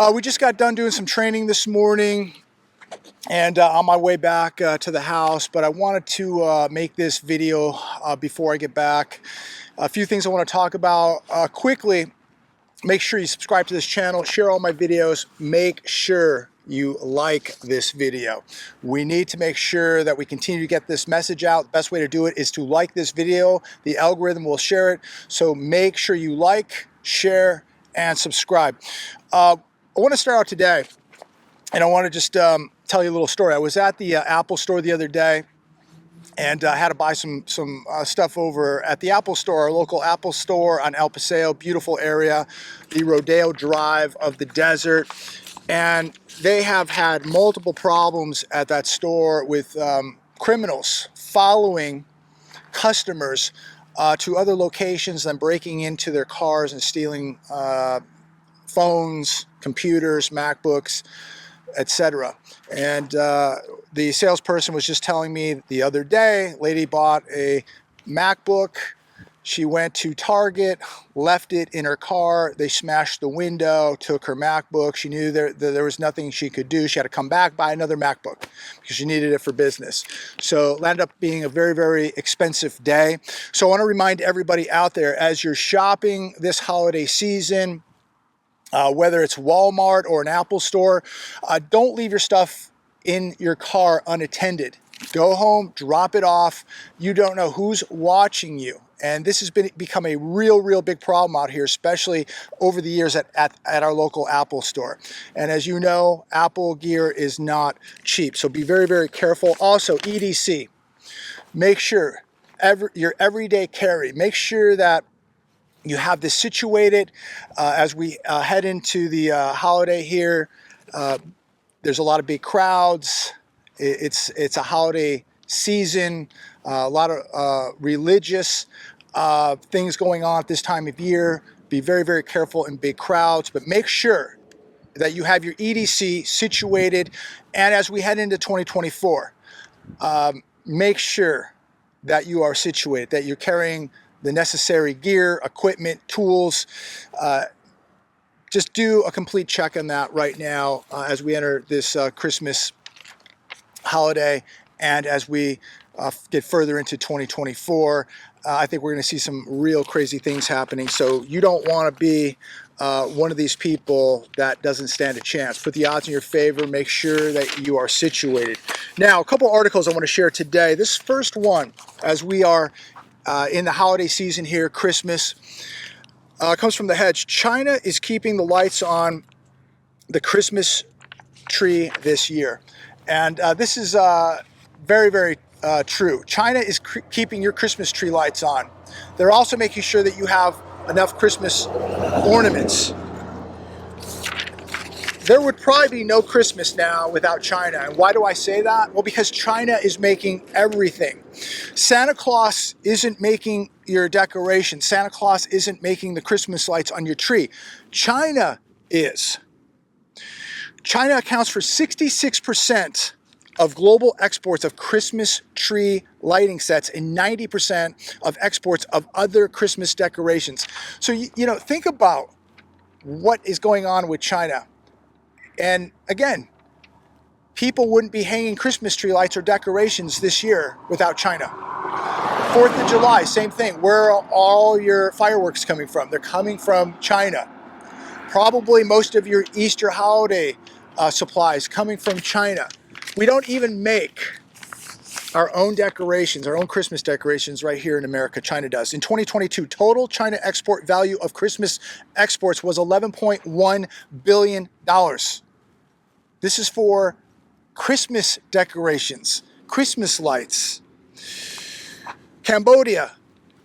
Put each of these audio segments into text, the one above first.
We just got done doing some training this morning and on my way back to the house, but I wanted to make this video before I get back. A few things I want to talk about quickly. Make sure you subscribe to this channel, share all my videos, make sure you like this video. We need to make sure that we continue to get this message out. The best way to do it is to like this video. The algorithm will share it. So make sure you like, share, and subscribe. I want to start out today, and I want to just tell you a little story. I was at the Apple store the other day, and I had to buy some stuff over at the Apple store, our local Apple store on El Paseo, beautiful area, the Rodeo Drive of the desert. And they have had multiple problems at that store with criminals following customers to other locations and breaking into their cars and stealing phones, computers, MacBooks, etc. And the salesperson was just telling me the other day, lady bought a MacBook. She went to Target, left it in her car. They smashed the window, took her MacBook. She knew there was nothing she could do. She had to come back, buy another MacBook because she needed it for business. So it ended up being a very, very expensive day. So I want to remind everybody out there, as you're shopping this holiday season, whether it's Walmart or an Apple store, don't leave your stuff in your car unattended. Go home, drop it off. You don't know who's watching you. And this has become a real big problem out here, especially over the years at our local Apple store. And as you know, Apple gear is not cheap. So be very, very careful. Also, EDC. Make sure your everyday carry. Make sure that you have this situated as we head into the holiday here. There's a lot of big crowds. It's a holiday season, a lot of religious things going on at this time of year. Be very, very careful in big crowds, but make sure that you have your EDC situated. And as we head into 2024, make sure that you are situated, that you're carrying the necessary gear, equipment, tools. Just do a complete check on that right now as we enter this Christmas holiday and as we get further into 2024. I think we're going to see some real crazy things happening. So you don't want to be one of these people that doesn't stand a chance. Put the odds in your favor. Make sure that you are situated. Now, a couple articles I want to share today. This first one, as we are in the holiday season here, Christmas, comes from The Hedge. China is keeping the lights on the Christmas tree this year. And this is very, very true. China is keeping your Christmas tree lights on. They're also making sure that you have enough Christmas ornaments. There would probably be no Christmas now without China. And why do I say that? Well, because China is making everything. Santa Claus isn't making your decorations. Santa Claus isn't making the Christmas lights on your tree. China is. China accounts for 66% of global exports of Christmas tree lighting sets and 90% of exports of other Christmas decorations. So, you know, think about what is going on with China. And again, people wouldn't be hanging Christmas tree lights or decorations this year without China. 4th of July, same thing. Where are all your fireworks coming from? They're coming from China. Probably most of your Easter holiday supplies coming from China. We don't even make our own decorations, our own Christmas decorations right here in America. China does. In 2022, total China export value of Christmas exports was $11.1 billion. This is for Christmas decorations, Christmas lights. Cambodia,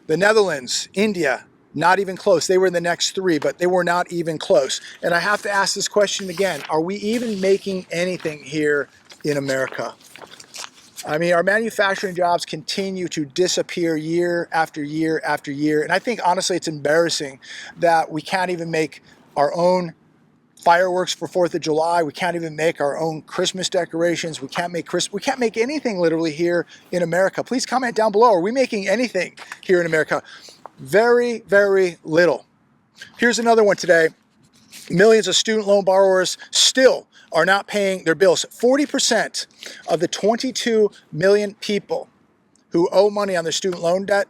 the Netherlands, India, not even close. They were in the next three, but they were not even close. And I have to ask this question again. Are we even making anything here in America? I mean, our manufacturing jobs continue to disappear year after year after year. And I think, honestly, it's embarrassing that we can't even make our own fireworks for 4th of July. We can't even make our own Christmas decorations. We can't make anything literally here in America. Please comment down below. Are we making anything here in America? Very, very little. Here's another one today. Millions of student loan borrowers still are not paying their bills. 40% of the 22 million people who owe money on their student loan debt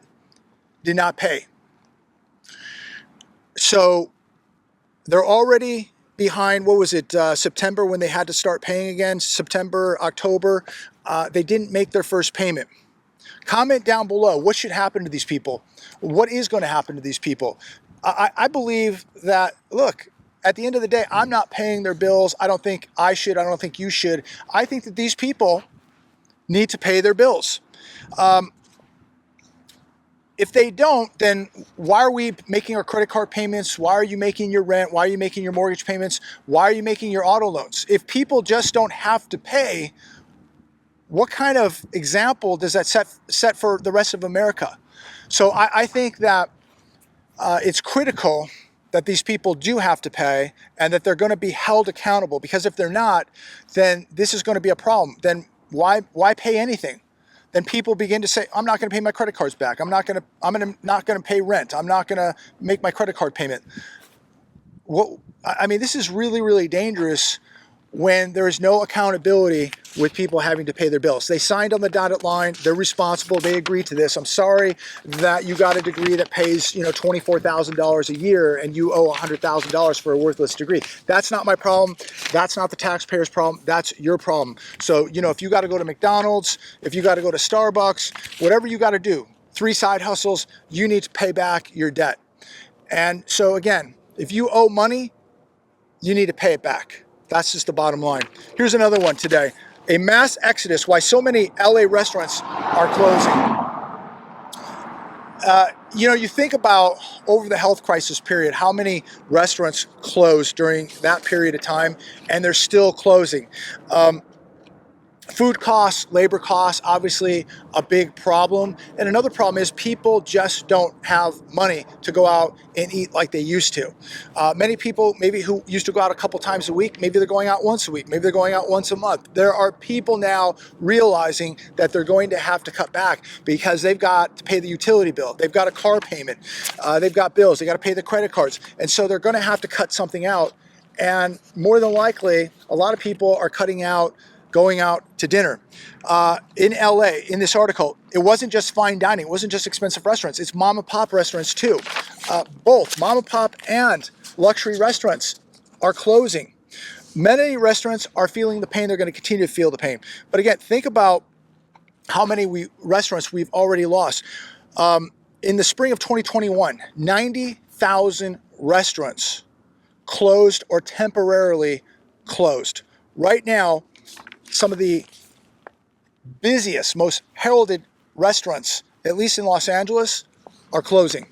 did not pay. So they're already behind. What was it, September, when they had to start paying again? September, October, they didn't make their first payment. Comment down below, what should happen to these people? What is going to happen to these people? I believe that, look, at the end of the day, I'm not paying their bills. I don't think I should. I don't think you should. I think that these people need to pay their bills. If they don't, then why are we making our credit card payments? Why are you making your rent? Why are you making your mortgage payments? Why are you making your auto loans? If people just don't have to pay, what kind of example does that set for the rest of America? So I think that it's critical that these people do have to pay and that they're going to be held accountable, because if they're not, then this is going to be a problem. Then why pay anything? Then people begin to say, I'm not going to pay my credit cards back. I'm not going to pay rent. I'm not going to make my credit card payment. I mean, this is really, really dangerous when there is no accountability with people having to pay their bills. They signed on the dotted line. They're responsible. They agreed to this. I'm sorry that you got a degree that pays, $24,000 a year and you owe $100,000 for a worthless degree. That's not my problem. That's not the taxpayer's problem. That's your problem. So, if you got to go to McDonald's, if you got to go to Starbucks, whatever you got to do, 3 side hustles, you need to pay back your debt. And so again, if you owe money, you need to pay it back. That's just the bottom line. Here's another one today. A mass exodus, why so many LA restaurants are closing. You think about over the health crisis period, how many restaurants closed during that period of time, and they're still closing. Food costs, labor costs, obviously a big problem. And another problem is people just don't have money to go out and eat like they used to. Many people maybe who used to go out a couple times a week, maybe they're going out once a week, maybe they're going out once a month. There are people now realizing that they're going to have to cut back because they've got to pay the utility bill, they've got a car payment, they've got bills, they got to pay the credit cards. And so they're going to have to cut something out. And more than likely, a lot of people are cutting out going out to dinner. In LA, in this article, it wasn't just fine dining, it wasn't just expensive restaurants, it's mom and pop restaurants too. Both mom and pop and luxury restaurants are closing. Many restaurants are feeling the pain, they're going to continue to feel the pain. But again, think about how many restaurants we've already lost. In the spring of 2021, 90,000 restaurants closed or temporarily closed. Right now, some of the busiest, most heralded restaurants, at least in Los Angeles, are closing.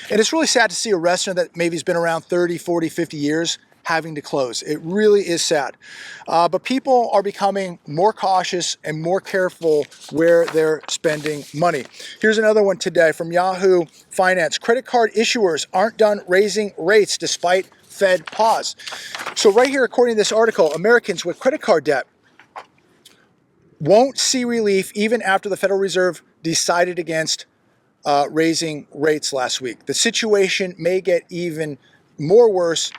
And it's really sad to see a restaurant that maybe has been around 30, 40, 50 years having to close. It really is sad. But people are becoming more cautious and more careful where they're spending money. Here's another one today from Yahoo Finance. Credit card issuers aren't done raising rates despite Fed pause. So right here, according to this article, Americans with credit card debt won't see relief even after the Federal Reserve decided against raising rates last week. The situation may get even more worse,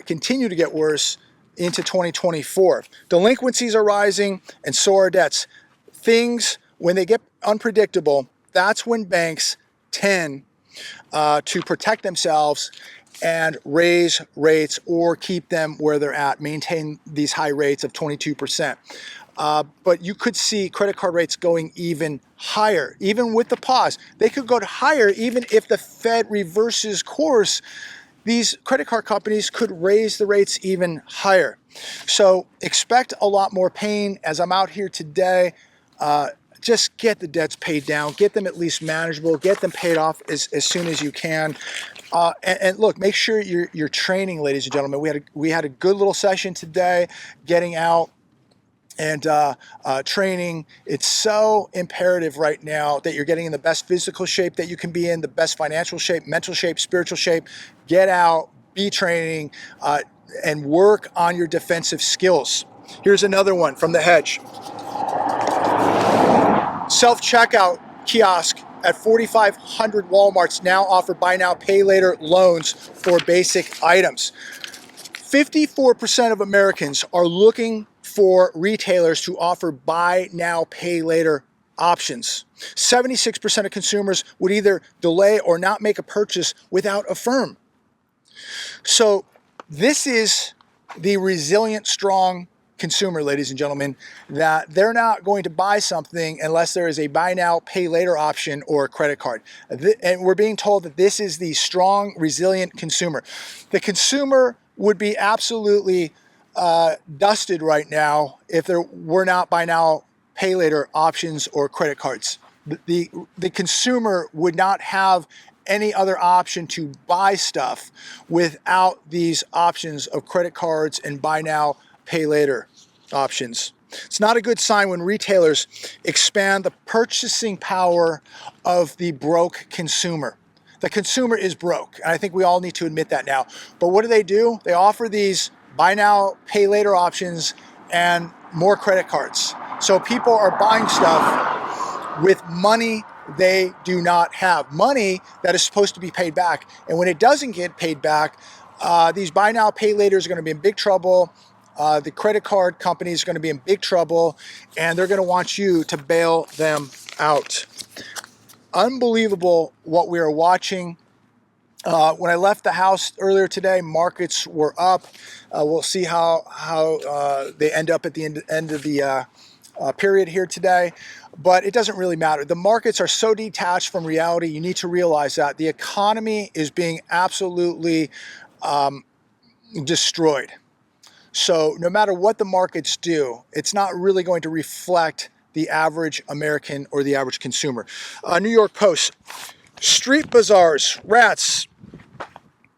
continue to get worse into 2024. Delinquencies are rising and so are debts. Things, when they get unpredictable, that's when banks tend to protect themselves and raise rates or keep them where they're at, maintain these high rates of 22%. But you could see credit card rates going even higher, even with the pause. They could go higher even if the Fed reverses course. These credit card companies could raise the rates even higher. So expect a lot more pain as I'm out here today. Just get the debts paid down, get them at least manageable, get them paid off as soon as you can. And look, make sure you're training, ladies and gentlemen. We had a good little session today, getting out and training. It's so imperative right now that you're getting in the best physical shape that you can be in, the best financial shape, mental shape, spiritual shape. Get out, be training, and work on your defensive skills. Here's another one from The Hedge. Self-checkout kiosk at 4,500 Walmarts now offer buy now, pay later loans for basic items. 54% of Americans are looking for retailers to offer buy now, pay later options. 76% of consumers would either delay or not make a purchase without Affirm. So this is the resilient, strong consumer, ladies and gentlemen, that they're not going to buy something unless there is a buy now, pay later option or a credit card. And we're being told that this is the strong, resilient consumer. The consumer would be absolutely dusted right now if there were not buy now, pay later options or credit cards. The consumer would not have any other option to buy stuff without these options of credit cards and buy now, pay later options. It's not a good sign when retailers expand the purchasing power of the broke consumer. The consumer is broke, and I think we all need to admit that now. But what do? They offer these buy now, pay later options and more credit cards. So people are buying stuff with money they do not have, money that is supposed to be paid back. And when it doesn't get paid back, these buy now, pay laters are going to be in big trouble. The credit card company is going to be in big trouble, and they're going to want you to bail them out. Unbelievable what we are watching. When I left the house earlier today, markets were up. We'll see how they end up at the end of the period here today, but it doesn't really matter. The markets are so detached from reality. You need to realize that the economy is being absolutely destroyed. So no matter what the markets do, it's not really going to reflect the average American or the average consumer. New York Post, street bazaars, rats,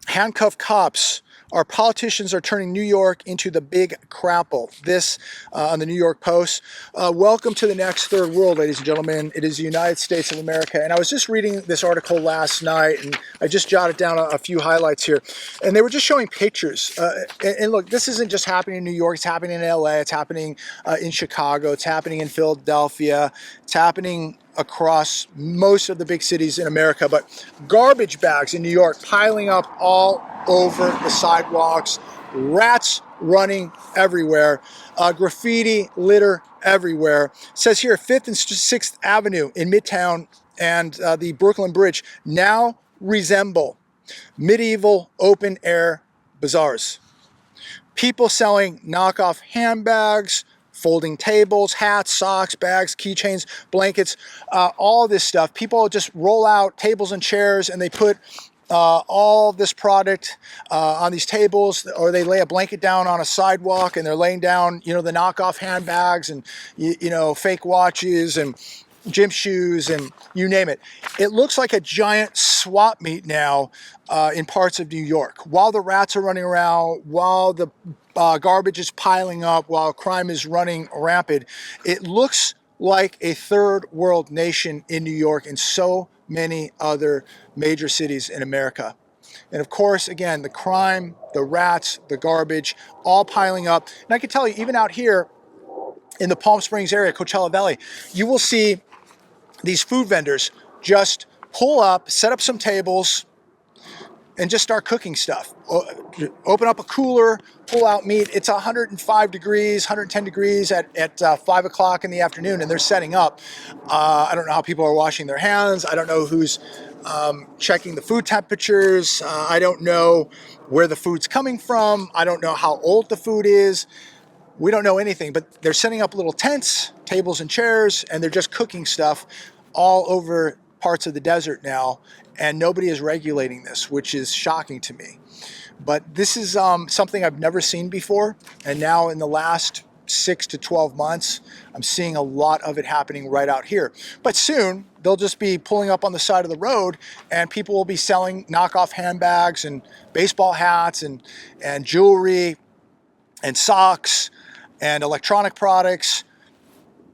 handcuffed cops. Our politicians are turning New York into the big crapple. This on the New York Post. Welcome to the next third world, ladies and gentlemen. It is the United States of America. And I was just reading this article last night, and I just jotted down a few highlights here. And they were just showing pictures. And look, this isn't just happening in New York. It's happening in LA. It's happening in Chicago. It's happening in Philadelphia. It's happening across most of the big cities in America. But garbage bags in New York piling up all over the sidewalks, rats running everywhere, graffiti, litter everywhere. It says here 5th and 6th Avenue in Midtown and the Brooklyn Bridge now resemble medieval open-air bazaars. People selling knockoff handbags, folding tables, hats, socks, bags, keychains, blankets, all this stuff. People just roll out tables and chairs and they put all this product on these tables, or they lay a blanket down on a sidewalk and they're laying down, the knockoff handbags and, fake watches and gym shoes and you name it. It looks like a giant swap meet now in parts of New York. While the rats are running around, while the garbage is piling up, while crime is running rampant, it looks like a third world nation in New York and so many other major cities in America. And of course, again, the crime, the rats, the garbage, all piling up. And I can tell you, even out here in the Palm Springs area, Coachella Valley, you will see these food vendors just pull up, set up some tables, and just start cooking stuff. Open up a cooler, pull out meat. It's 105 degrees, 110 degrees at 5 o'clock in the afternoon, and they're setting up. I don't know how people are washing their hands. I don't know who's checking the food temperatures. I don't know where the food's coming from. I don't know how old the food is. We don't know anything, but they're setting up little tents, tables and chairs, and they're just cooking stuff all over parts of the desert now, and nobody is regulating this, which is shocking to me. But this is something I've never seen before, and now in the last 6 to 12 months, I'm seeing a lot of it happening right out here. But soon, they'll just be pulling up on the side of the road, and people will be selling knockoff handbags and baseball hats and jewelry and socks and electronic products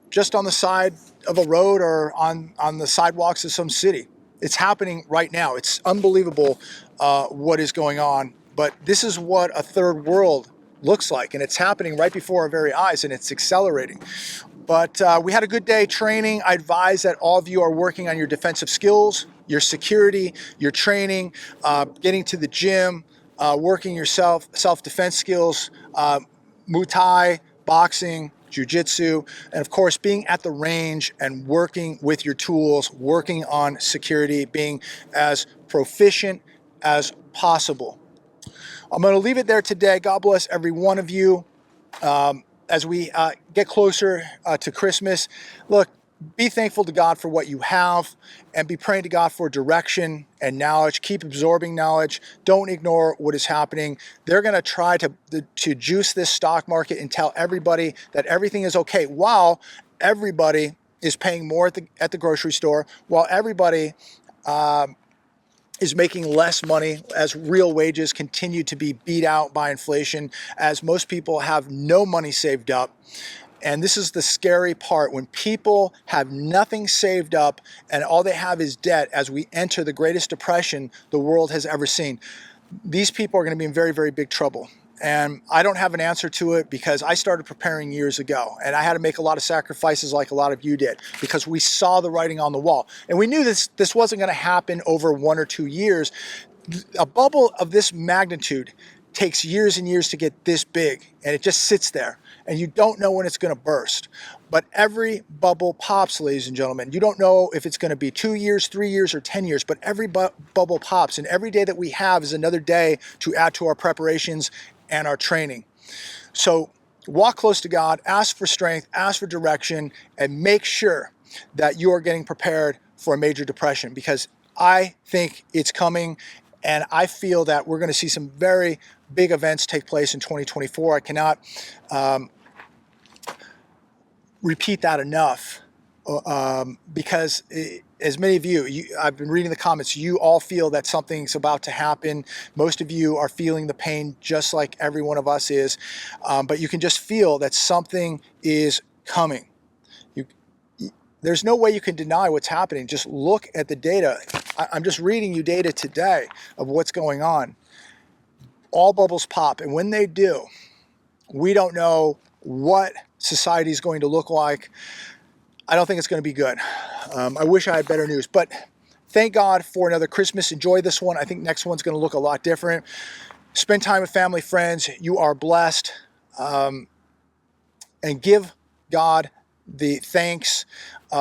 just on the side of a road or on the sidewalks of some city. It's happening right now. It's unbelievable what is going on. But this is what a third world looks like, and it's happening right before our very eyes, and it's accelerating. But we had a good day training. I advise that all of you are working on your defensive skills, your security, your training, getting to the gym, working your self-defense skills, Muay Thai, boxing, jiu-jitsu, and of course being at the range and working with your tools, working on security, being as proficient as possible. I'm going to leave it there today. God bless every one of you. As we get closer to Christmas, look, be thankful to God for what you have and be praying to God for direction and knowledge. Keep absorbing knowledge. Don't ignore what is happening. They're going to try to juice this stock market and tell everybody that everything is okay while everybody is paying more at the grocery store, while everybody is making less money as real wages continue to be beat out by inflation, as most people have no money saved up. And this is the scary part, when people have nothing saved up and all they have is debt as we enter the greatest depression the world has ever seen. These people are going to be in very, very big trouble. And I don't have an answer to it because I started preparing years ago and I had to make a lot of sacrifices like a lot of you did because we saw the writing on the wall. And we knew this wasn't going to happen over 1 or 2 years. A bubble of this magnitude takes years and years to get this big, and it just sits there and you don't know when it's going to burst. But every bubble pops, ladies and gentlemen. You don't know if it's going to be 2 years, 3 years, or 10 years, but every bubble pops, and every day that we have is another day to add to our preparations and our training. So walk close to God, ask for strength, ask for direction, and make sure that you are getting prepared for a major depression, because I think it's coming, and I feel that we're going to see some very big events take place in 2024. I cannot repeat that enough because as many of you, I've been reading the comments, you all feel that something's about to happen. Most of you are feeling the pain just like every one of us is, but you can just feel that something is coming. There's no way you can deny what's happening. Just look at the data. I'm just reading you data today of what's going on. All bubbles pop, and when they do, we don't know what society is going to look like. I don't think it's going to be good. I wish I had better news, but thank God for another Christmas. Enjoy this one. I think next one's going to look a lot different. Spend time with family, friends. You are blessed. And give God the thanks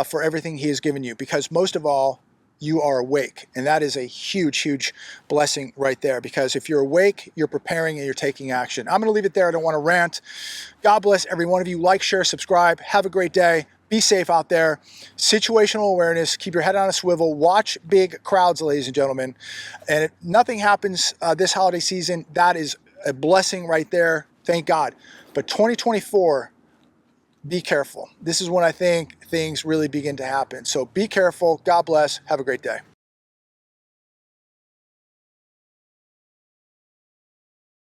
for everything He has given you, because most of all, you are awake. And that is a huge, huge blessing right there, because if you're awake, you're preparing and you're taking action. I'm going to leave it there. I don't want to rant. God bless every one of you. Like, share, subscribe. Have a great day. Be safe out there. Situational awareness. Keep your head on a swivel. Watch big crowds, ladies and gentlemen. And if nothing happens this holiday season, that is a blessing right there. Thank God. But 2024, be careful. This is when I think things really begin to happen. So be careful. God bless. Have a great day.